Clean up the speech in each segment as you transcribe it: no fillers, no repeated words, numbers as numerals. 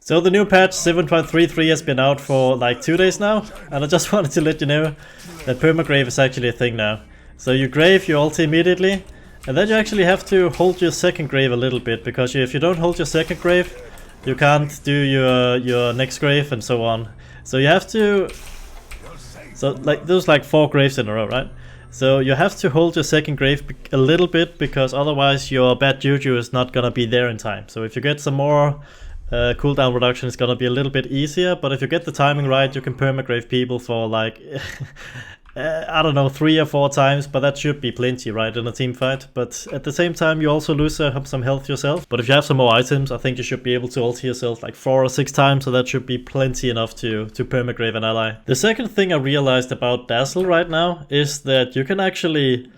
So the new patch 7.33 has been out for like 2 days now, and I just wanted to let you know that Permagrave is actually a thing now. So you grave your ulti immediately, and then you actually have to hold your second grave a little bit, because if you don't hold your second grave, you can't do your next grave and so on. So you have to, so like there's like 4 graves in a row, right? So you have to hold your second grave a little bit, because otherwise your bad juju is not gonna be there in time. So if you get some more cooldown reduction, is gonna be a little bit easier, but if you get the timing right, you can permagrave people for like I don't know, 3 or 4 times, but that should be plenty, right, in a team fight. But at the same time, you also lose some health yourself. But if you have some more items, I think you should be able to ulti yourself like 4 or 6 times, so that should be plenty enough to permagrave an ally. The second thing I realized about Dazzle right now is that you can actually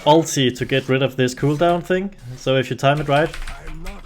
ulti to get rid of this cooldown thing. So if you time it right,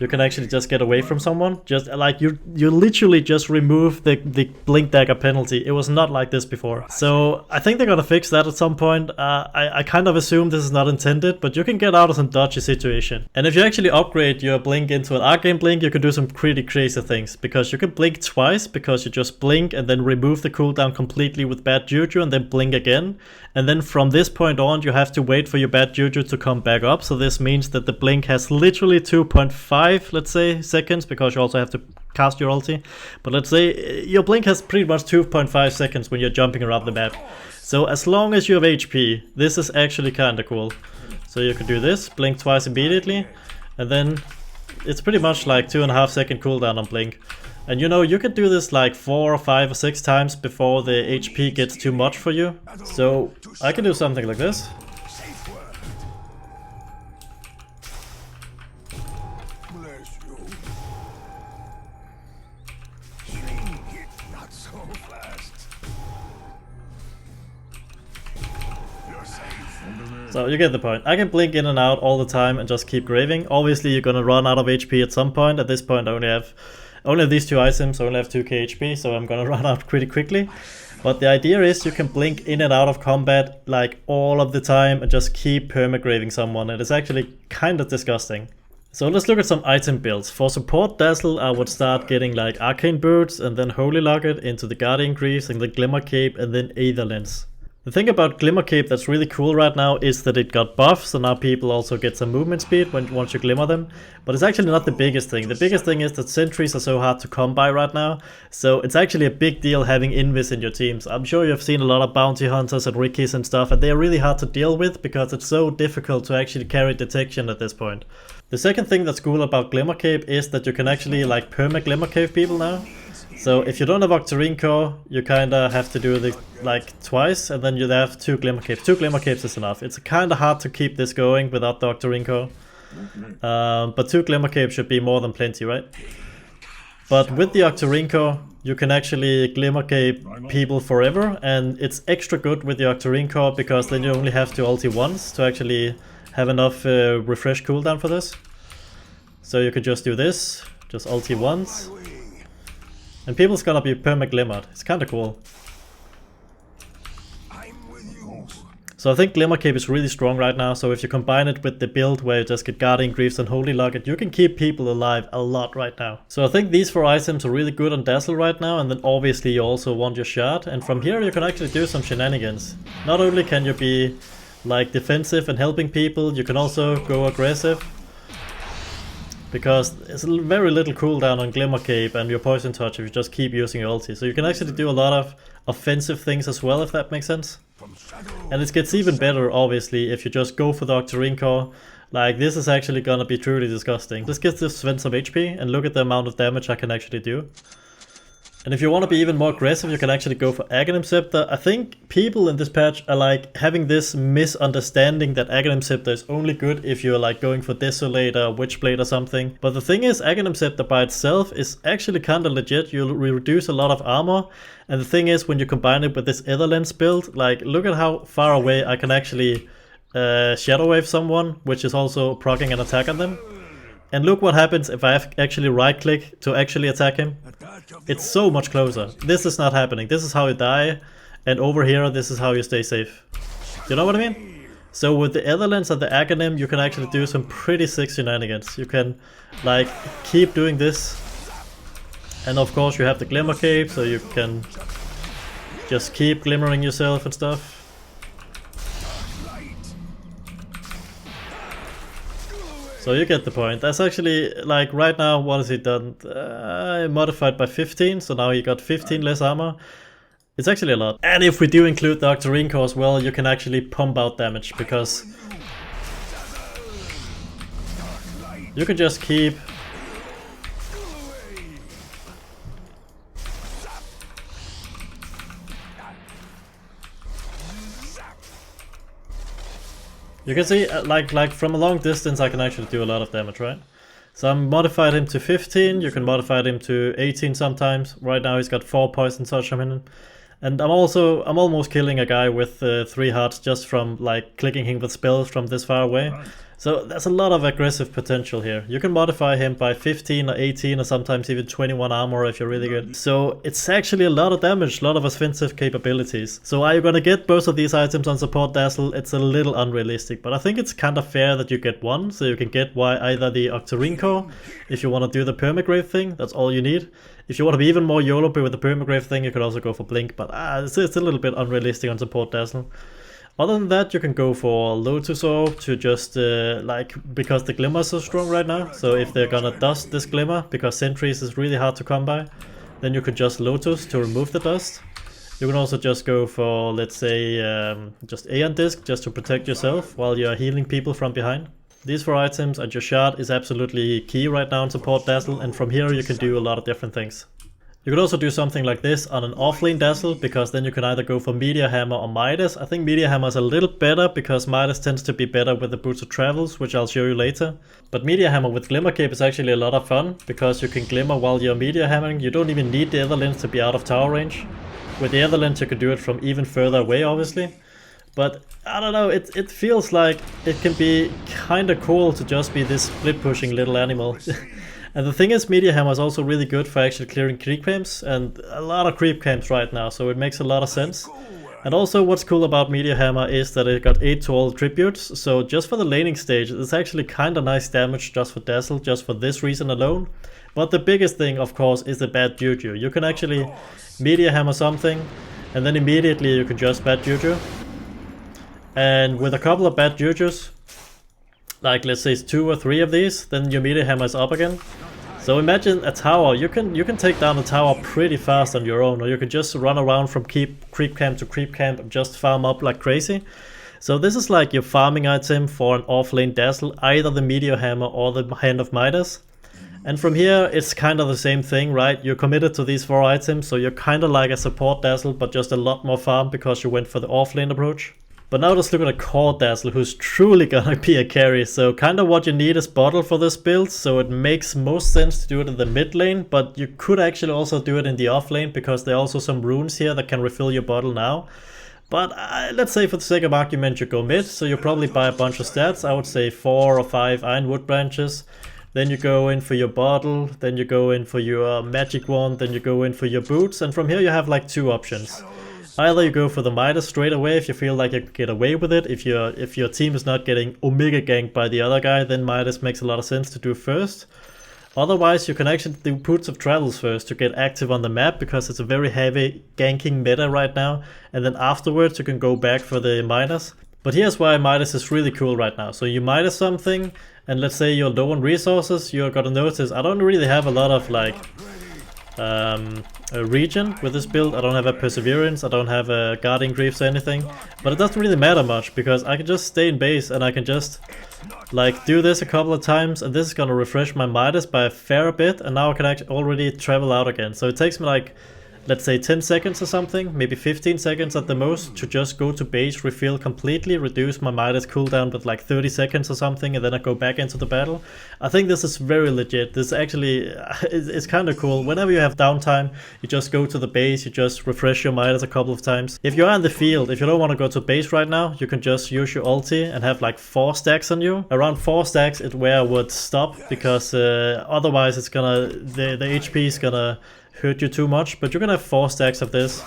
you can actually just get away from someone. Just like you literally just remove the blink dagger penalty. It was not like this before. So I think they're gonna fix that at some point. I kind of assume this is not intended, but you can get out of some dodgy situation. And if you actually upgrade your blink into an Arcane Blink, you can do some pretty crazy things, because you can blink twice, because you just blink and then remove the cooldown completely with Bad Juju and then blink again. And then from this point on, you have to wait for your Bad Juju to come back up. So this means that the blink has literally 2.5, let's say, seconds, because you also have to cast your ulti. But let's say your blink has pretty much 2.5 seconds when you're jumping around the map. So as long as you have HP, this is actually kinda cool. So you can do this, blink twice immediately, and then it's pretty much like 2.5 second cooldown on blink. And you know, you can do this like 4 or 5 or 6 times before the HP gets too much for you. So I can do something like this. So you get the point. I can blink in and out all the time and just keep graving. Obviously you're gonna run out of HP at some point. At this point I only have these 2 items, I only have 2k HP, so I'm gonna run out pretty quickly. But the idea is you can blink in and out of combat like all of the time and just keep permagraving someone. It is actually kind of disgusting. So let's look at some item builds. For support Dazzle, I would start getting like Arcane Boots and then Holy Locket into the Guardian Greaves and the Glimmer Cape and then Aether Lens. The thing about Glimmer Cape that's really cool right now is that it got buffed, so now people also get some movement speed once you glimmer them. But it's actually not the biggest thing. The biggest thing is that sentries are so hard to come by right now, so it's actually a big deal having invis in your teams. I'm sure you've seen a lot of bounty hunters and rickies and stuff, and they're really hard to deal with because it's so difficult to actually carry detection at this point. The second thing that's cool about Glimmer Cape is that you can actually like Permaglimmer Cave people now. So if you don't have Octarine core, you kinda have to do this like twice, and then you have 2 Glimmer Capes. 2 Glimmer Capes is enough. It's kinda hard to keep this going without the Octarine core. But 2 Glimmer Capes should be more than plenty, right? But with the Octarine core, you can actually Glimmer Cape people forever, and it's extra good with the Octarine core because then you only have to ulti once to actually have enough refresh cooldown for this. So you could just do this, just ulti once. And people's gonna be permaglimmered. It's kinda cool. So I think Glimmer Cape is really strong right now, so if you combine it with the build where you just get Guardian Greaves and Holy Locket, you can keep people alive a lot right now. So I think these 4 items are really good on Dazzle right now, and then obviously you also want your shard, and from here you can actually do some shenanigans. Not only can you be like defensive and helping people, you can also go aggressive. Because there's very little cooldown on Glimmer Cape and your Poison Touch if you just keep using your ulti. So you can actually do a lot of offensive things as well, if that makes sense. And it gets even better, obviously, if you just go for the Octarine core. Like, this is actually gonna be truly disgusting. This gets this Sven some HP, and look at the amount of damage I can actually do. And if you want to be even more aggressive, you can actually go for Aghanim Scepter. I think people in this patch are like having this misunderstanding that Aghanim Scepter is only good if you're like going for Desolator, Witchblade or something. But the thing is, Aghanim Scepter by itself is actually kinda legit. You'll reduce a lot of armor. And the thing is, when you combine it with this Aether Lens build, like look at how far away I can actually Shadow Wave someone, which is also proccing an attack on them. And look what happens if I actually right click to actually attack him. It's so much closer. This is not happening. This is how you die. And over here, this is how you stay safe. You know what I mean? So with the Aether Lens and the Aghanim, you can actually do some pretty sick shenanigans. You can like keep doing this And of course you have the Glimmer Cape, so you can just keep glimmering yourself and stuff. So you get the point. That's actually, like, right now, what has he done? Modified by 15, so now he got 15 less armor. It's actually a lot. And if we do include the Octarine core as well, you can actually pump out damage, because you can just keep you can see, like from a long distance I can actually do a lot of damage, right? So I'm modified him to 15, you can modify him to 18 sometimes. Right now he's got 4 poison touch on him. And I'm almost killing a guy with 3 hearts just from like clicking him with spells from this far away. So there's a lot of aggressive potential here. You can modify him by 15 or 18 or sometimes even 21 armor if you're really good. So it's actually a lot of damage, a lot of offensive capabilities. So are you gonna get both of these items on support Dazzle? It's a little unrealistic, but I think it's kind of fair that you get one, so you can get either the Octarine core, if you want to do the Permagrave thing, that's all you need. If you want to be even more YOLO with the Permagrave thing, you could also go for Blink, but it's a little bit unrealistic on support Dazzle. Other than that, you can go for Lotus Orb to just, because the Glimmer is so strong right now. So if they're gonna dust this Glimmer, because Sentries is really hard to come by, then you could just Lotus to remove the dust. You can also just go for, let's say, just Aeon Disc, just to protect yourself while you're healing people from behind. These 4 items and your shard is absolutely key right now in support Dazzle, and from here you can do a lot of different things. You could also do something like this on an offlane Dazzle, because then you can either go for Meteorhammer or Midas. I think Meteorhammer is a little better, because Midas tends to be better with the Boots of Travels, which I'll show you later. But Meteorhammer with Glimmer Cape is actually a lot of fun, because you can glimmer while you're Meteorhammering. You don't even need the Aether Lens to be out of tower range. With the Aether Lens you can do it from even further away, obviously. But I don't know, it feels like it can be kinda cool to just be this split pushing little animal. And the thing is, Meteorhammer is also really good for actually clearing creep camps, and a lot of creep camps right now, so it makes a lot of sense. And also what's cool about Meteorhammer is that it got 8 to all tributes, so just for the laning stage it's actually kinda nice damage just for Dazzle, just for this reason alone. But the biggest thing of course is the Bad Juju. You can actually Meteorhammer something, and then immediately you can just Bad Juju. And with a couple of Bad Jujus, like let's say it's 2 or 3 of these, then your Meteorhammer is up again. So imagine a tower, you can take down a tower pretty fast on your own, or you can just run around from creep camp to creep camp and just farm up like crazy. So this is like your farming item for an offlane Dazzle, either the Meteorhammer or the Hand of Midas. And from here it's kind of the same thing, right? You're committed to these 4 items, so you're kind of like a support Dazzle, but just a lot more farm because you went for the offlane approach. But now let's look at a core Dazzle who's truly gonna be a carry. So kind of what you need is Bottle for this build, so it makes most sense to do it in the mid lane, but you could actually also do it in the off lane, because there are also some runes here that can refill your bottle now. But let's say for the sake of argument you go mid, so you probably buy a bunch of stats. I would say 4 or 5 Ironwood branches. Then you go in for your bottle, then you go in for your magic wand, then you go in for your boots, and from here you have like 2 options. Either you go for the Midas straight away if you feel like you can get away with it. If your team is not getting Omega ganked by the other guy, then Midas makes a lot of sense to do first. Otherwise you can actually do Boots of Travels first to get active on the map, because it's a very heavy ganking meta right now. And then afterwards you can go back for the Midas. But here's why Midas is really cool right now. So you Midas something, and let's say you're low on resources, you're gonna notice I don't really have a lot of like a regen with this build. I don't have a Perseverance, I don't have a Guardian Greaves or anything, but it doesn't really matter much, because I can just stay in base and I can just like do this a couple of times, and this is gonna refresh my Midas by a fair bit, and now I can actually already travel out again. So it takes me like, let's say 10 seconds or something, maybe 15 seconds at the most, to just go to base, refill completely, reduce my Midas cooldown with like 30 seconds or something, and then I go back into the battle. I think this is very legit. This actually, it's kind of cool. Whenever you have downtime, you just go to the base, you just refresh your Midas a couple of times. If you're in the field, if you don't want to go to base right now, you can just use your ulti and have like 4 stacks on you. Around 4 stacks is where I would stop, because otherwise it's gonna, the HP is gonna hurt you too much. But you can have 4 stacks of this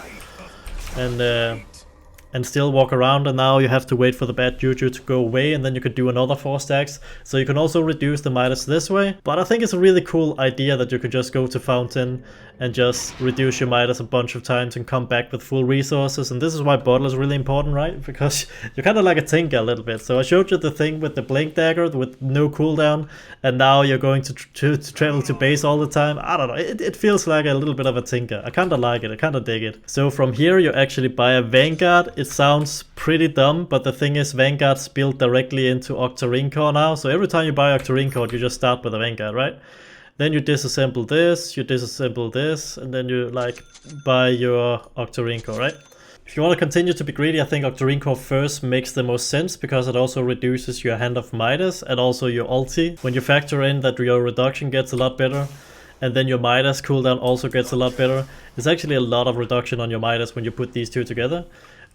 and still walk around, and now you have to wait for the Bad Juju to go away, and then you could do another 4 stacks. So you can also reduce the Midas this way. But I think it's a really cool idea that you could just go to Fountain and just reduce your Midas a bunch of times and come back with full resources. And this is why bottle is really important, right? Because you're kind of like a tinker a little bit. So I showed you the thing with the blink dagger with no cooldown, and now you're going to travel to base all the time. I don't know, it feels like a little bit of a tinker. I kind of like it, I kind of dig it. So from here you actually buy a Vanguard. It sounds pretty dumb, but the thing is Vanguard's built directly into Octarine core now. So every time you buy Octarine core, you just start with a Vanguard, right? Then you disassemble this, and then you like buy your Octarine core, right? If you want to continue to be greedy, I think Octarine core first makes the most sense because it also reduces your Hand of Midas and also your ulti. When you factor in that your reduction gets a lot better, and then your Midas cooldown also gets a lot better, it's actually a lot of reduction on your Midas when you put these two together.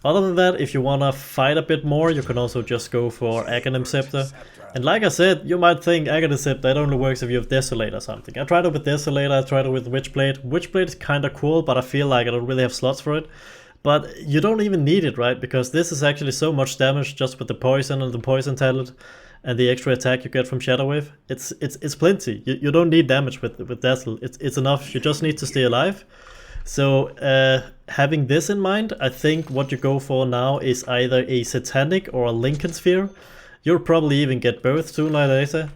Other than that, if you want to fight a bit more, you can also just go for Aghanim Scepter. And like I said, you might think Aghanim Scepter, it only works if you have Desolate or something. I tried it with Desolate, I tried it with Witchblade. Witchblade is kind of cool, but I feel like I don't really have slots for it. But you don't even need it, right? Because this is actually so much damage just with the poison and the poison talent and the extra attack you get from Shadow Wave. It's plenty. You don't need damage with Dazzle. It's enough. You just need to stay alive. So having this in mind, I think what you go for now is either a Satanic or a Lincoln Sphere. You'll probably even get both sooner or later.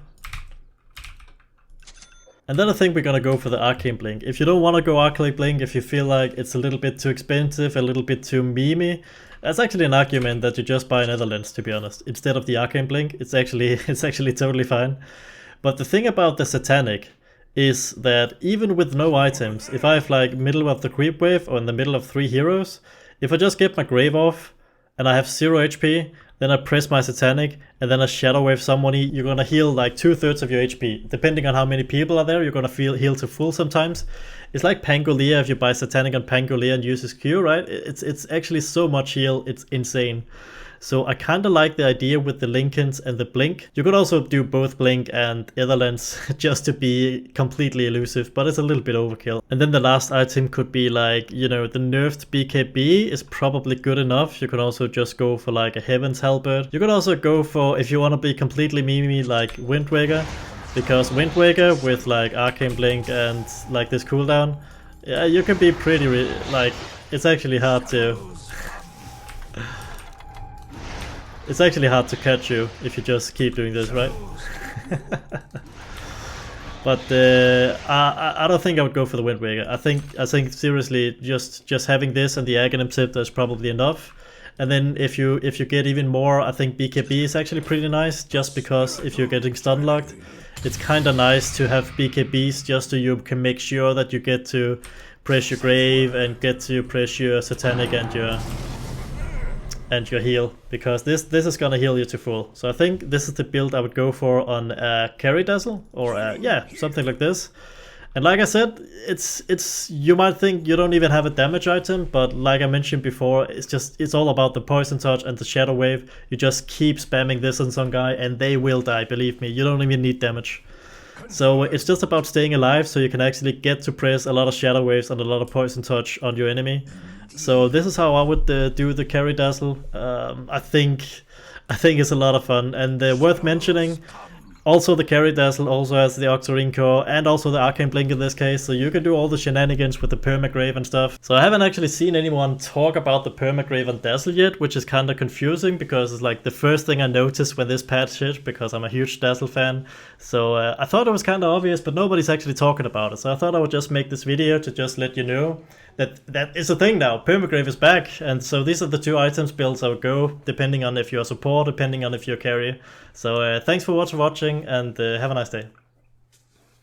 And then I think we're gonna go for the Arcane Blink. If you don't want to go Arcane Blink, if you feel like it's a little bit too expensive, a little bit too memey, that's actually an argument that you just buy Netherlands, to be honest. Instead of the Arcane Blink, it's actually totally fine. But the thing about the Satanic is that even with no items, if I have like middle of the creep wave or in the middle of 3 heroes, if I just get my grave off and I have 0 HP, then I press my Satanic and then I Shadow Wave somebody, you're gonna heal like 2/3 of your HP. Depending on how many people are there, you're gonna heal to full sometimes. It's like Pangolier if you buy Satanic on Pangolier and use his Q, right? It's actually so much heal, it's insane. So I kind of like the idea with the Lincolns and the Blink. You could also do both Blink and Netherlands just to be completely elusive, but it's a little bit overkill. And then the last item could be like, you know, the nerfed BKB is probably good enough. You can also just go for like a Heaven's Halberd. You could also go for, if you want to be completely memey, like Wind Waker, because Wind Waker with like Arcane Blink and like this cooldown, yeah, you can be pretty, like, it's actually hard to... It's actually hard to catch you if you just keep doing this, right? But I don't think I would go for the Wind Waker. I think seriously, just having this and the Aghanim Scepter is probably enough. And then if you get even more, I think BKB is actually pretty nice. Just because if you're getting stun locked, it's kind of nice to have BKBs just so you can make sure that you get to press your grave and get to press your Satanic and your heal, because this is gonna heal you to full. So I think this is the build I would go for on Carry Dazzle, or yeah, something like this. And like I said, it's you might think you don't even have a damage item, but like I mentioned before, it's all about the poison touch and the Shadow Wave. You just keep spamming this on some guy and they will die, believe me. You don't even need damage. So it's just about staying alive, so you can actually get to press a lot of Shadow Waves and a lot of poison touch on your enemy. So this is how I would do the Carry Dazzle. I think it's a lot of fun, and worth mentioning, also the Carry Dazzle also has the Octarine core and also the Arcane Blink in this case, so you can do all the shenanigans with the Permagrave and stuff. So I haven't actually seen anyone talk about the Permagrave and Dazzle yet, which is kind of confusing because it's like the first thing I noticed when this patch hit, because I'm a huge Dazzle fan. So I thought it was kind of obvious, but nobody's actually talking about it. So I thought I would just make this video to just let you know that is a thing now. Permagrave is back, and so these are the 2 items builds I would go, depending on if you're support, depending on if you're carry. So thanks for watching, and have a nice day.